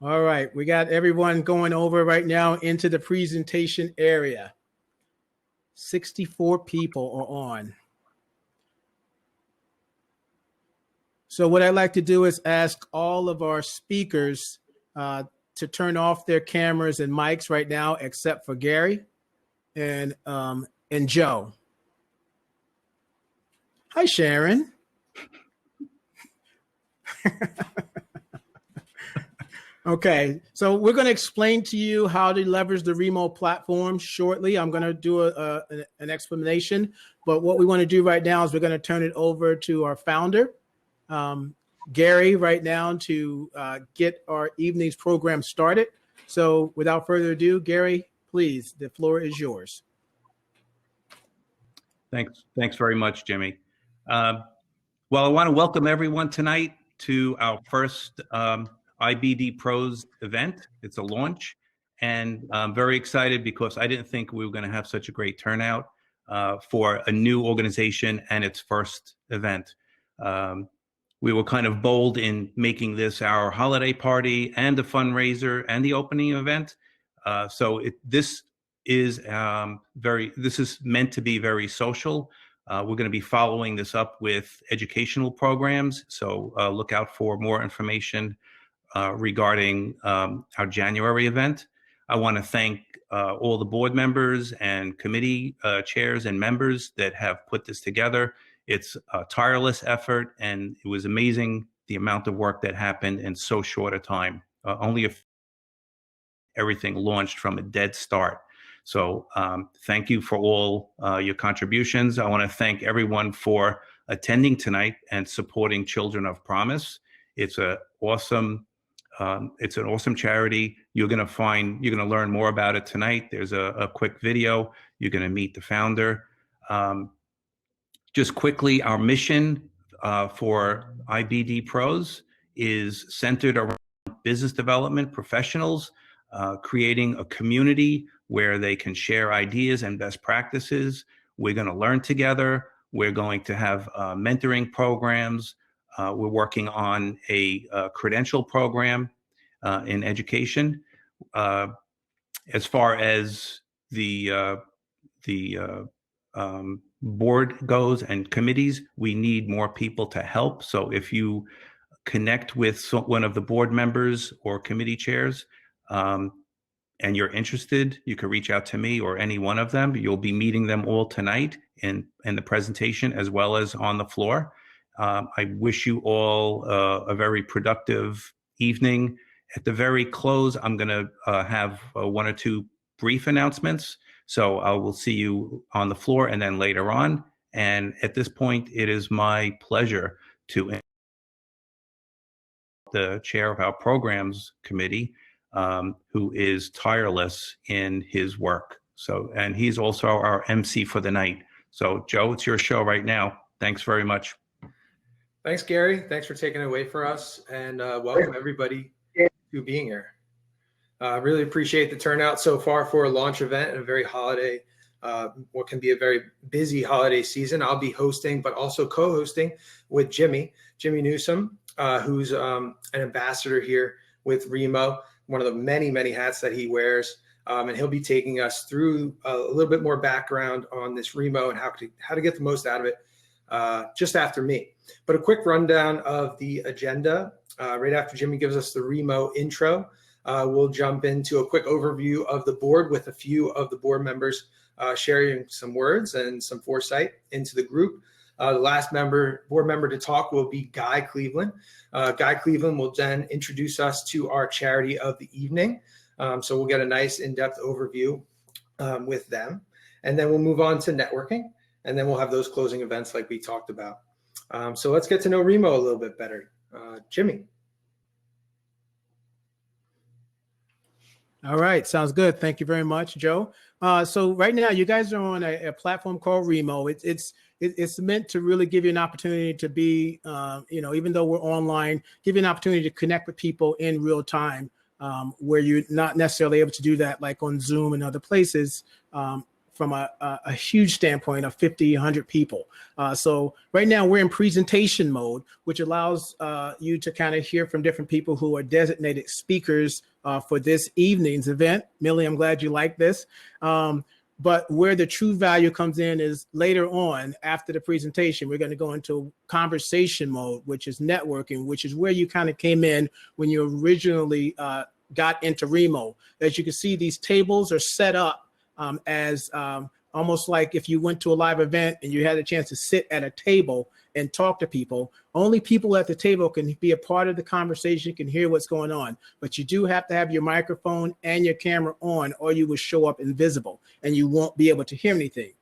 All right, we got everyone going over right now into the presentation area. 64 people are on. So what I'd like to do is ask all of our speakers to turn off their cameras and mics right now, except for Gary and Joe. Hi, Sharon. Okay, so we're going to explain to you how to leverage the remote platform shortly. I'm going to do an explanation, but what we want to do right now is we're going to turn it over to our founder, Gary, right now to get our evening's program started. So without further ado, Gary, please, the floor is yours. Thanks very much, Jimmy. Well, I want to welcome everyone tonight to our first IBDPros event. It's a launch, and I'm very excited because I didn't think we were going to have such a great turnout for a new organization and its first event. We were kind of bold in making this our holiday party and a fundraiser and the opening event. This is meant to be very social. We're going to be following this up with educational programs. So look out for more information regarding our January event. I want to thank all the board members and committee chairs and members that have put this together. It's a tireless effort, and it was amazing the amount of work that happened in so short a time. Only if everything launched from a dead start. So thank you for all your contributions. I want to thank everyone for attending tonight and supporting Children of Promise. It's an awesome charity. You're going to learn more about it tonight. There's a quick video. You're going to meet the founder. Just quickly, our mission for IBDPros is centered around business development professionals, creating a community where they can share ideas and best practices. We're going to learn together. We're going to have mentoring programs. We're working on a credential program in education. As far as the board goes and committees, we need more people to help. So if you connect with one of the board members or committee chairs and you're interested, you can reach out to me or any one of them. You'll be meeting them all tonight in the presentation as well as on the floor. I wish you all a very productive evening. At the very close, I'm going to have one or two brief announcements. So I will see you on the floor and then later on. And at this point, it is my pleasure to the chair of our programs committee, who is tireless in his work. And he's also our MC for the night. So Joe, it's your show right now. Thanks very much. Thanks, Gary. Thanks for taking it away for us, and welcome everybody to being here. Really appreciate the turnout so far for a launch event and a very holiday, what can be a very busy holiday season. I'll be hosting, but also co-hosting with Jimmy Newsom, who's an ambassador here with Remo, one of the many, many hats that he wears. And he'll be taking us through a little bit more background on this Remo and how to get the most out of it just after me. But a quick rundown of the agenda. Right after Jimmy gives us the Remo intro, we'll jump into a quick overview of the board with a few of the board members sharing some words and some foresight into the group. The last board member to talk will be Guy Cleveland. Guy Cleveland will then introduce us to our charity of the evening. So we'll get a nice in-depth overview with them. And then we'll move on to networking. And then we'll have those closing events like we talked about. So let's get to know Remo a little bit better. Jimmy. All right, sounds good. Thank you very much, Joe. So right now, you guys are on a platform called Remo. It's meant to really give you an opportunity to be, even though we're online, give you an opportunity to connect with people in real time, where you're not necessarily able to do that like on Zoom and other places from a huge standpoint of 50, 100 people. So right now we're in presentation mode, which allows you to kind of hear from different people who are designated speakers for this evening's event. Millie, I'm glad you like this. But where the true value comes in is later on after the presentation, we're going to go into conversation mode, which is networking, which is where you kind of came in when you originally got into Remo. As you can see, these tables are set up as almost like if you went to a live event and you had a chance to sit at a table and talk to people. Only people at the table can be a part of the conversation, can hear what's going on. But you do have to have your microphone and your camera on, or you will show up invisible and you won't be able to hear anything.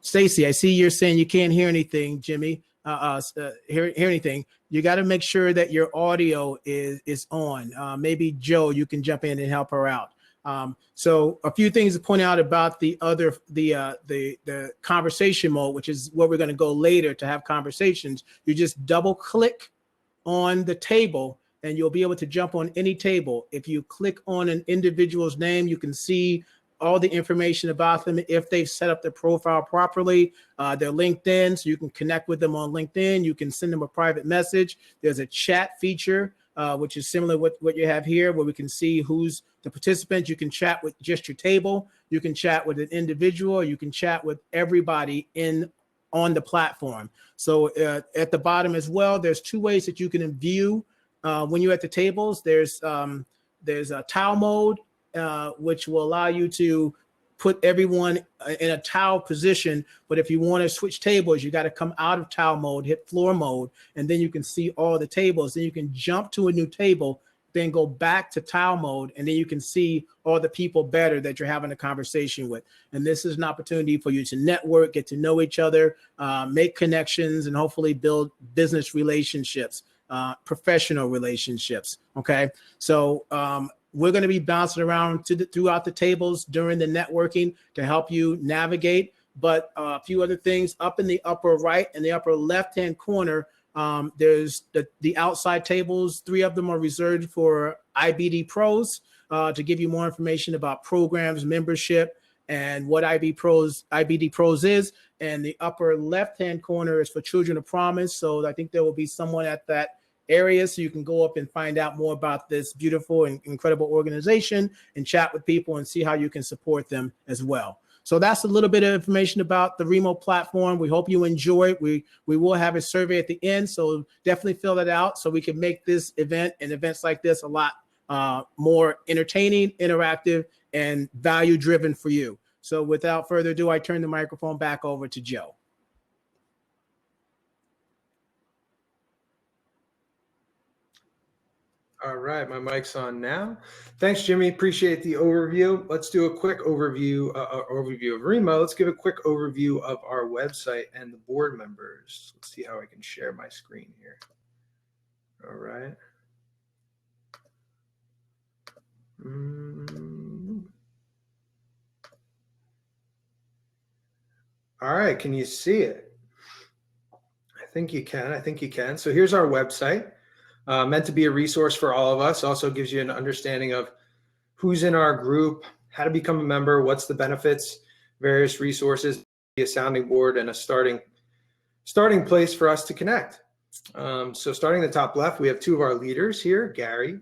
Stacy, I see you're saying you can't hear anything, Jimmy. Hear anything. You got to make sure that your audio is on. Maybe Joe, you can jump in and help her out. So a few things to point out about the conversation mode, which is where we're going to go later to have conversations. You just double click on the table and you'll be able to jump on any table. If you click on an individual's name, you can see all the information about them if they've set up their profile properly, their LinkedIn, so you can connect with them on LinkedIn. You can send them a private message. There's a chat feature, which is similar to what you have here, where we can see who's the participants. You can chat with just your table. You can chat with an individual. You can chat with everybody on the platform. So at the bottom as well, there's two ways that you can view when you're at the tables. There's a tile mode, which will allow you to put everyone in a tile position. But if you want to switch tables, you got to come out of tile mode, hit floor mode, and then you can see all the tables. Then you can jump to a new table, then go back to tile mode, and then you can see all the people better that you're having a conversation with. And this is an opportunity for you to network, get to know each other, make connections, and hopefully build business relationships, professional relationships. Okay. So, we're going to be bouncing around throughout the tables during the networking to help you navigate. But a few other things up in the upper right and the upper left-hand corner, there's the outside tables. 3 of them are reserved for IBDPros to give you more information about programs, membership, and what IBDPros is. And the upper left-hand corner is for Children of Promise. So I think there will be someone at that area, so you can go up and find out more about this beautiful and incredible organization and chat with people and see how you can support them as well. So that's a little bit of information about the Remo platform. We hope you enjoy it. We will have a survey at the end, so definitely fill that out so we can make this event and events like this a lot more entertaining, interactive, and value-driven for you. So without further ado, I turn the microphone back over to Joe. All right, my mic's on now. Thanks, Jimmy. Appreciate the overview. Let's do a quick overview of Remo. Let's give a quick overview of our website and the board members. Let's see how I can share my screen here. All right. All right, can you see it? I think you can. So here's our website. Meant to be a resource for all of us. Also gives you an understanding of who's in our group, how to become a member, what's the benefits, various resources, a sounding board, and a starting place for us to connect. So starting at the top left, we have 2 of our leaders here, Gary,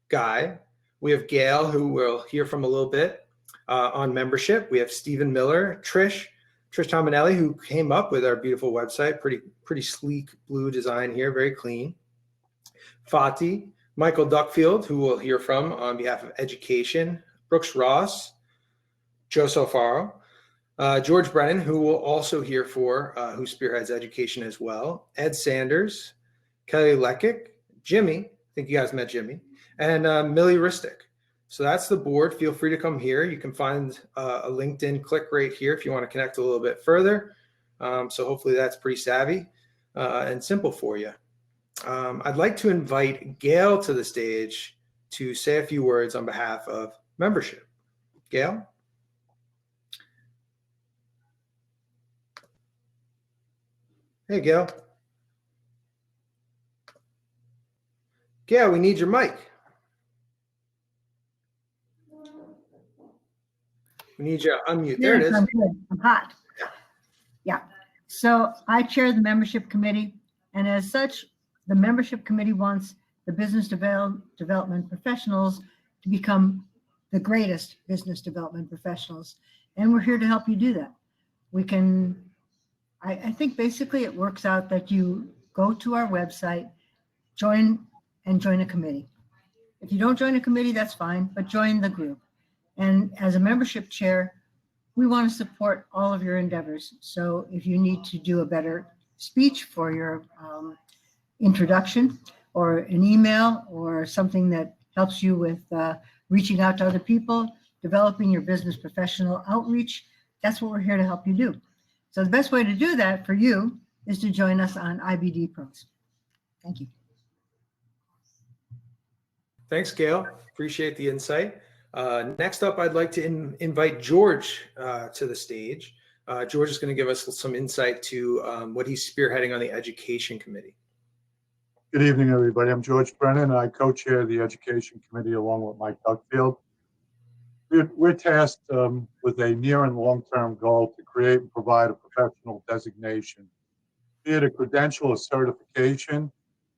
Guy. We have Gail, who we'll hear from a little bit on membership. We have Stephen Miller, Trish Tominelli, who came up with our beautiful website. Pretty sleek blue design here, very clean. Fatih, Michael Duckfield, who we'll hear from on behalf of education, Brooks Ross, Joe Sofaro, George Brennan, who we'll also hear who spearheads education as well, Ed Sanders, Kelly Leckick, Jimmy, I think you guys met Jimmy, and Millie Ristic. So that's the board. Feel free to come here. You can find a LinkedIn click right here if you want to connect a little bit further. So hopefully that's pretty savvy and simple for you. I'd like to invite Gail to the stage to say a few words on behalf of membership. Gail? Hey, Gail. Gail, we need your mic. We need you to unmute. There it Yes, is. I'm good. I'm hot. Yeah. So I chair the membership committee, and as such, the membership committee wants the business development professionals to become the greatest business development professionals. And we're here to help you do that. We can, I think basically it works out that you go to our website, join a committee. If you don't join a committee, that's fine, but join the group. And as a membership chair, we want to support all of your endeavors. So if you need to do a better speech for your introduction, or an email, or something that helps you with reaching out to other people, developing your business professional outreach, that's what we're here to help you do. So the best way to do that for you is to join us on IBDPros. Thank you. Thanks, Gail. Appreciate the insight. Next up, I'd like to invite George to the stage. George is going to give us some insight to what he's spearheading on the education committee. Good evening, everybody. I'm George Brennan, and I co-chair the Education Committee along with Mike Duckfield. We're tasked with a near and long-term goal to create and provide a professional designation, be it a credential or certification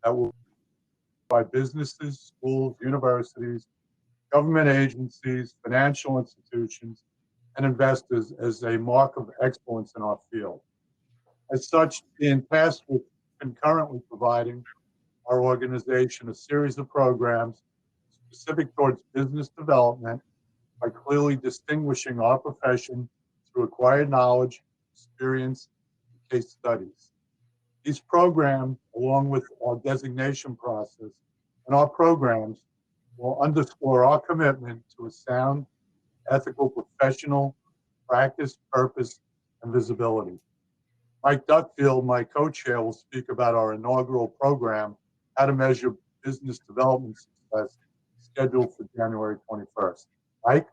that will by businesses, schools, universities, government agencies, financial institutions, and investors as a mark of excellence in our field. As such, being tasked with concurrently providing our organization a series of programs specific towards business development by clearly distinguishing our profession through acquired knowledge, experience, and case studies. These programs, along with our designation process and our programs, will underscore our commitment to a sound, ethical, professional practice, purpose, and visibility. Mike Duckfield, my co-chair, will speak about our inaugural program, How to Measure Business Development Success, scheduled for January 21st. Mike?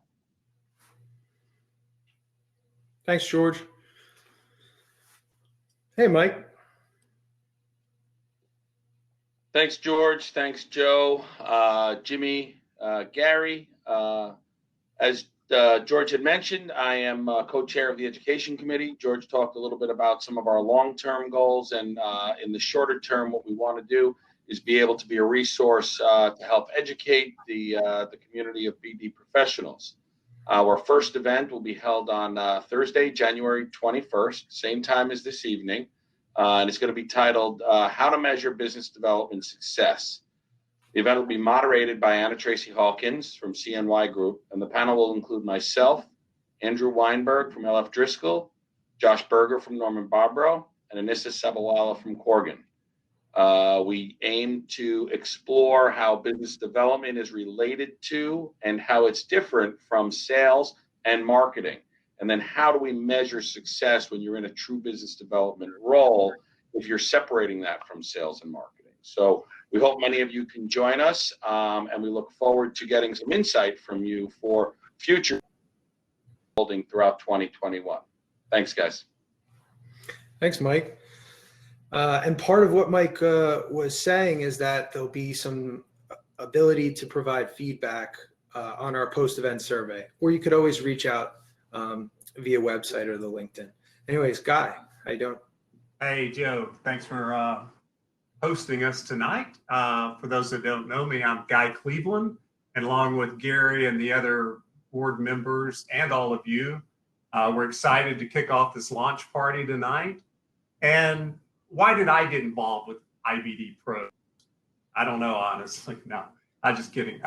Thanks, George. Hey, Mike. Thanks, George. Thanks, Joe, Jimmy, Gary. As George had mentioned, I am co-chair of the Education Committee. George talked a little bit about some of our long-term goals, and in the shorter term, what we want to do is be able to be a resource to help educate the community of BD professionals. Our first event will be held on Thursday, January 21st, same time as this evening, and it's going to be titled How to Measure Business Development Success. The event will be moderated by Anna Tracy Hawkins from CNY Group, and the panel will include myself, Andrew Weinberg from LF Driscoll, Josh Berger from Norman Barbaro, and Anissa Sabawala from Corgan. We aim to explore how business development is related to and how it's different from sales and marketing. And then how do we measure success when you're in a true business development role if you're separating that from sales and marketing? So we hope many of you can join us, and we look forward to getting some insight from you for future holding throughout 2021. Thanks, guys. Thanks, Mike. And part of what Mike was saying is that there'll be some ability to provide feedback on our post-event survey, or you could always reach out via website or the LinkedIn. Anyways, Guy, how you doing? Hey, Joe. Thanks for hosting us tonight. For those that don't know me, I'm Guy Cleveland, and along with Gary and the other board members and all of you, we're excited to kick off this launch party tonight. And why did I get involved with IBDPros? I don't know, honestly. No, I'm just kidding.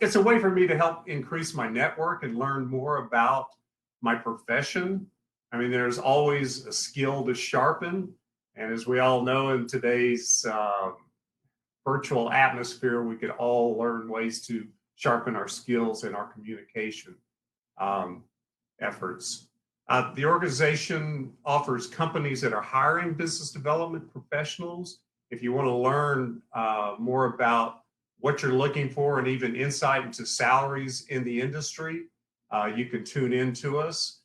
It's a way for me to help increase my network and learn more about my profession. I mean, there's always a skill to sharpen. And as we all know, in today's virtual atmosphere, we could all learn ways to sharpen our skills and our communication efforts. The organization offers companies that are hiring business development professionals. If you want to learn more about what you're looking for and even insight into salaries in the industry, you can tune in to us.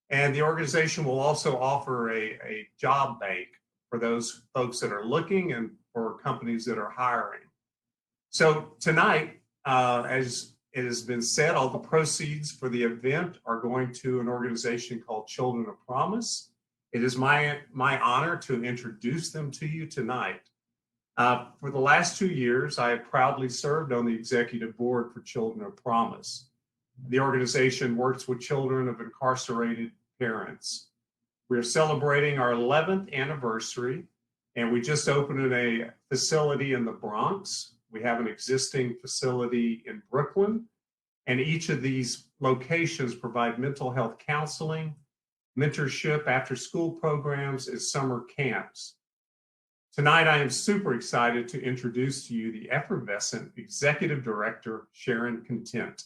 And the organization will also offer a job bank for those folks that are looking and for companies that are hiring. So tonight, as it has been said all the proceeds for the event are going to an organization called Children of Promise. It is my honor to introduce them to you tonight. For the last 2 years, I have proudly served on the executive board for Children of Promise. The organization works with children of incarcerated parents. We are celebrating our 11th anniversary, and we just opened a facility in the Bronx. We have an existing facility in Brooklyn, and each of these locations provide mental health counseling, mentorship, after-school programs, and summer camps. Tonight, I am super excited to introduce to you the effervescent Executive Director, Sharon Content.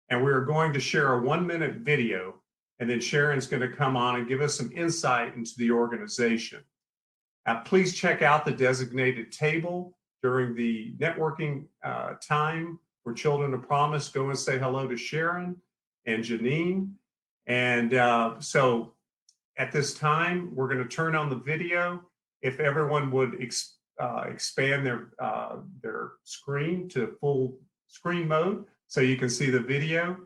And we're going to share a 1-minute video, and then Sharon's going to come on and give us some insight into the organization. Please check out the designated table during the networking time for Children of Promise. Go and say hello to Sharon and Janine. And so at this time, we're going to turn on the video. If everyone would expand their screen to full screen mode so you can see the video.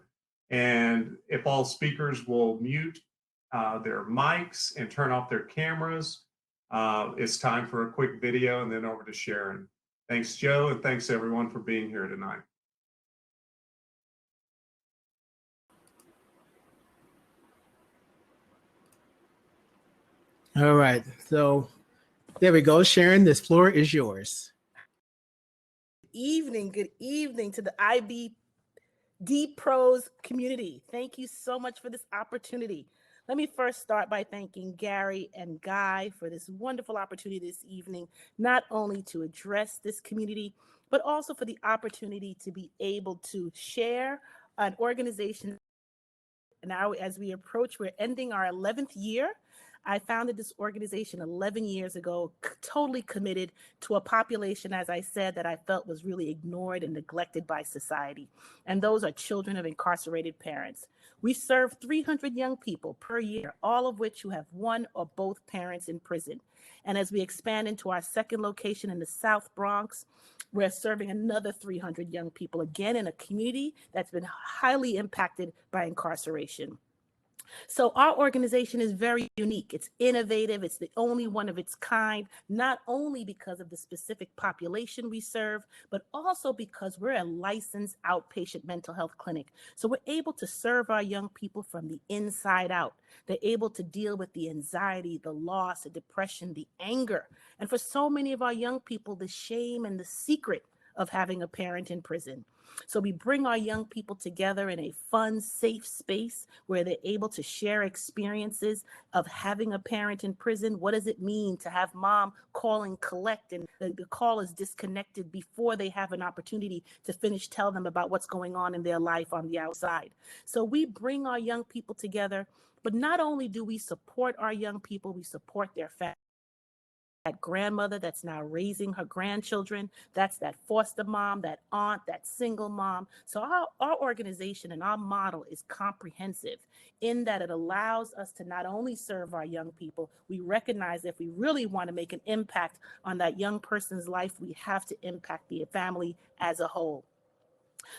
And if all speakers will mute their mics and turn off their cameras, it's time for a quick video and then over to Sharon. Thanks, Joe, and thanks everyone for being here tonight. All right, so there we go. Sharon, this floor is yours. Good evening to the IBDPros community. Thank you so much for this opportunity. Let me first start by thanking Gary and Guy for this wonderful opportunity this evening, not only to address this community, but also for the opportunity to be able to share an organization. Now, as we approach, we're ending our 11th year. I founded this organization 11 years ago, totally committed to a population, as I said, that I felt was really ignored and neglected by society. And those are children of incarcerated parents. We serve 300 young people per year, all of which who have one or both parents in prison. And as we expand into our second location in the South Bronx, we're serving another 300 young people, again, in a community that's been highly impacted by incarceration. So our organization is very unique. It's innovative. It's the only one of its kind, not only because of the specific population we serve, but also because we're a licensed outpatient mental health clinic. So we're able to serve our young people from the inside out. They're able to deal with the anxiety, the loss, the depression, the anger. And for so many of our young people, the shame and the secret of having a parent in prison. So we bring our young people together in a fun, safe space where they're able to share experiences of having a parent in prison. What does it mean to have mom call and collect, and the call is disconnected before they have an opportunity to finish tell them about what's going on in their life on the outside. So we bring our young people together, but not only do we support our young people, we support their families. That grandmother that's now raising her grandchildren, that's that foster mom, that aunt, that single mom. So our organization and our model is comprehensive in that it allows us to not only serve our young people, we recognize if we really want to make an impact on that young person's life, we have to impact the family as a whole.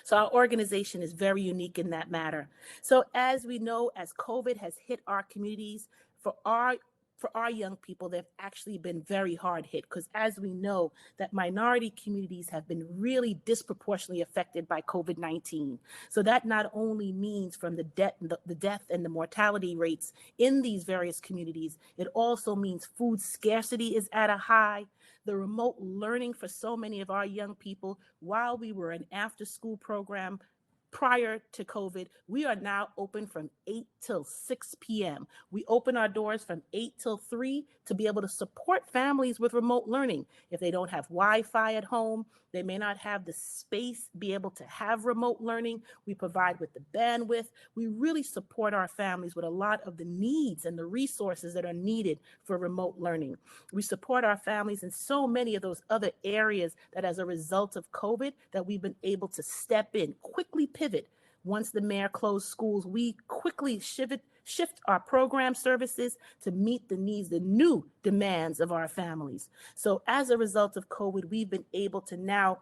So our organization is very unique in that matter. So as we know, as COVID has hit our communities, for our young people, they've actually been very hard hit because as we know that minority communities have been really disproportionately affected by COVID-19. So that not only means from the death and the mortality rates in these various communities, it also means food scarcity is at a high. The remote learning for so many of our young people, while we were an after-school program prior to COVID, we are now open from 8 till 6 p.m. We open our doors from 8 till 3 to be able to support families with remote learning. If they don't have Wi-Fi at home, they may not have the space be able to have remote learning. We provide with the bandwidth. We really support our families with a lot of the needs and the resources that are needed for remote learning. We support our families in so many of those other areas that as a result of COVID that we've been able to step in, quickly pivot. Once the mayor closed schools, we quickly shift our program services to meet the needs, the new demands of our families. So as a result of COVID, we've been able to now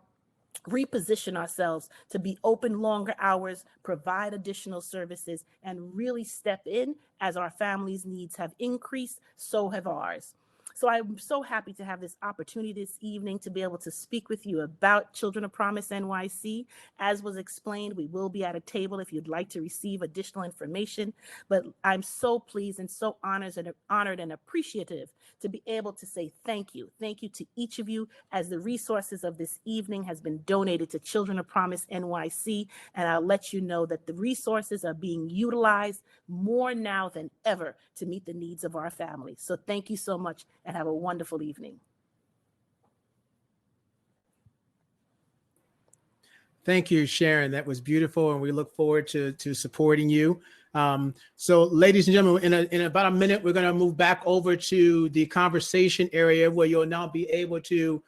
reposition ourselves to be open longer hours, provide additional services, and really step in as our families' needs have increased, so have ours. So I'm so happy to have this opportunity this evening to be able to speak with you about Children of Promise NYC. As was explained, we will be at a table if you'd like to receive additional information. But I'm so pleased and so honored and appreciative to be able to say thank you. Thank you to each of you, as the resources of this evening has been donated to Children of Promise NYC. And I'll let you know that the resources are being utilized more now than ever to meet the needs of our families. So thank you so much, and have a wonderful evening. Thank you, Sharon. That was beautiful, and we look forward to supporting you. So, ladies and gentlemen, in about a minute, we're going to move back over to the conversation area where you'll now be able to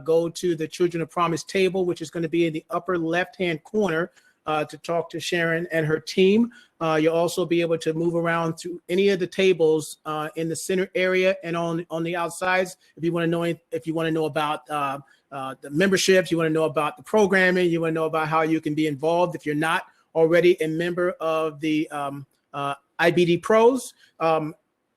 go to the Children of Promise table, which is going to be in the upper left-hand corner to talk to Sharon and her team. You'll also be able to move around to any of the tables in the center area and on the outsides. If you want to know about the memberships, you want to know about the programming, you want to know about how you can be involved. If you're not already a member of the IBDPros,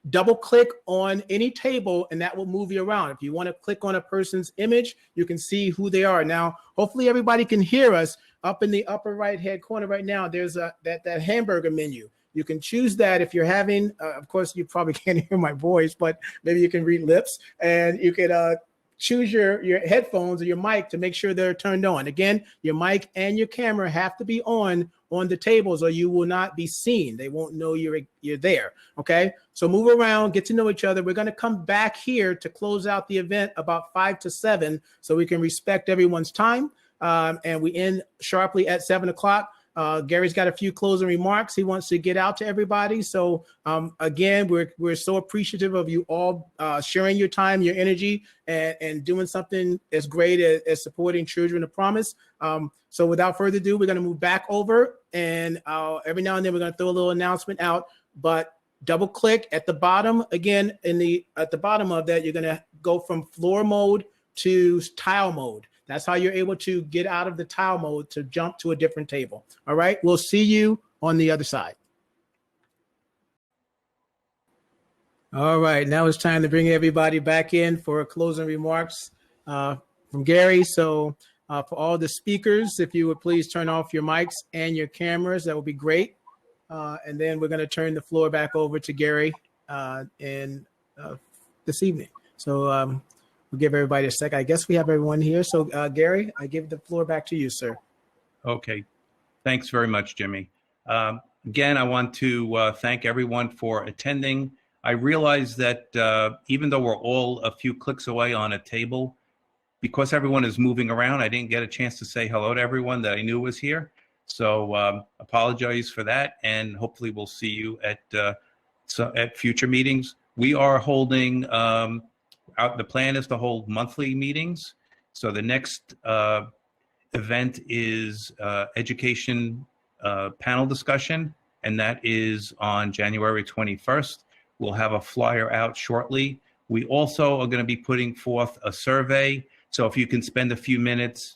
double click on any table and that will move you around. If you want to click on a person's image, you can see who they are. Now, hopefully everybody can hear us. Up in the upper right hand corner right now, there's that hamburger menu. You can choose that if you're having, of course, you probably can't hear my voice, but maybe you can read lips, and you can choose your headphones or your mic to make sure they're turned on. Again, your mic and your camera have to be on the tables or you will not be seen. They won't know you're there. Okay, so move around, get to know each other. We're going to come back here to close out the event about 5 to 7 so we can respect everyone's time. And we end sharply at 7 o'clock. Gary's got a few closing remarks he wants to get out to everybody. So again, we're so appreciative of you all sharing your time, your energy, and doing something as great as supporting Children of Promise. So without further ado, we're going to move back over, and every now and then we're going to throw a little announcement out, but double click at the bottom. Again, at the bottom of that, you're going to go from floor mode to tile mode. That's how you're able to get out of the tile mode to jump to a different table. All right, we'll see you on the other side. All right, now it's time to bring everybody back in for closing remarks from Gary. So for all the speakers, if you would please turn off your mics and your cameras, that would be great. And then we're going to turn the floor back over to Gary this evening. So we'll give everybody a sec. I guess we have everyone here. So Gary, I give the floor back to you, sir. Okay. Thanks very much, Jimmy. Again, I want to thank everyone for attending. I realize that even though we're all a few clicks away on a table, because everyone is moving around, I didn't get a chance to say hello to everyone that I knew was here. So apologize for that, and hopefully we'll see you at future meetings. We are holding, the plan is to hold monthly meetings. So the next event is education panel discussion, and that is on January 21st. We'll have a flyer out shortly. We also are going to be putting forth a survey. So if you can spend a few minutes,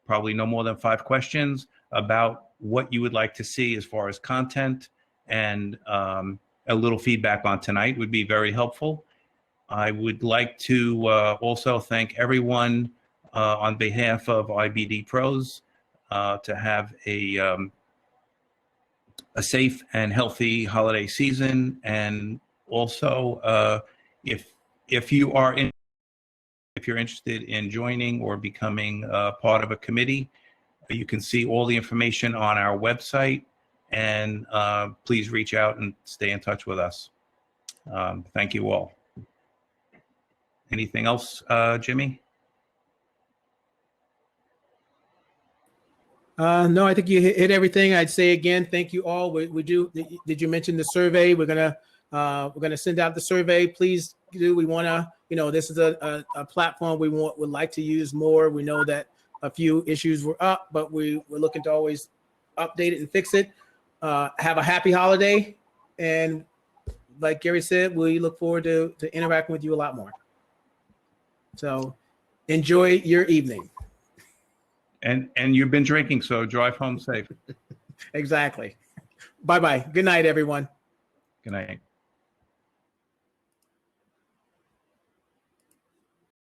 probably no more than 5 questions, about what you would like to see as far as content, and a little feedback on tonight would be very helpful. I would like to also thank everyone on behalf of IBDPros to have a safe and healthy holiday season. And also, if you're interested in joining or becoming part of a committee, you can see all the information on our website, and please reach out and stay in touch with us. Thank you all. Anything else, Jimmy? No, I think you hit everything. I'd say again, thank you all. We do. Did you mention the survey? We're gonna send out the survey. Please do. We want to, this is a platform we would like to use more. We know that a few issues were up, but we're looking to always update it and fix it. Have a happy holiday, and like Gary said, we look forward to interacting with you a lot more. So enjoy your evening. And you've been drinking, so drive home safe. Exactly. Bye-bye. Good night, everyone. Good night.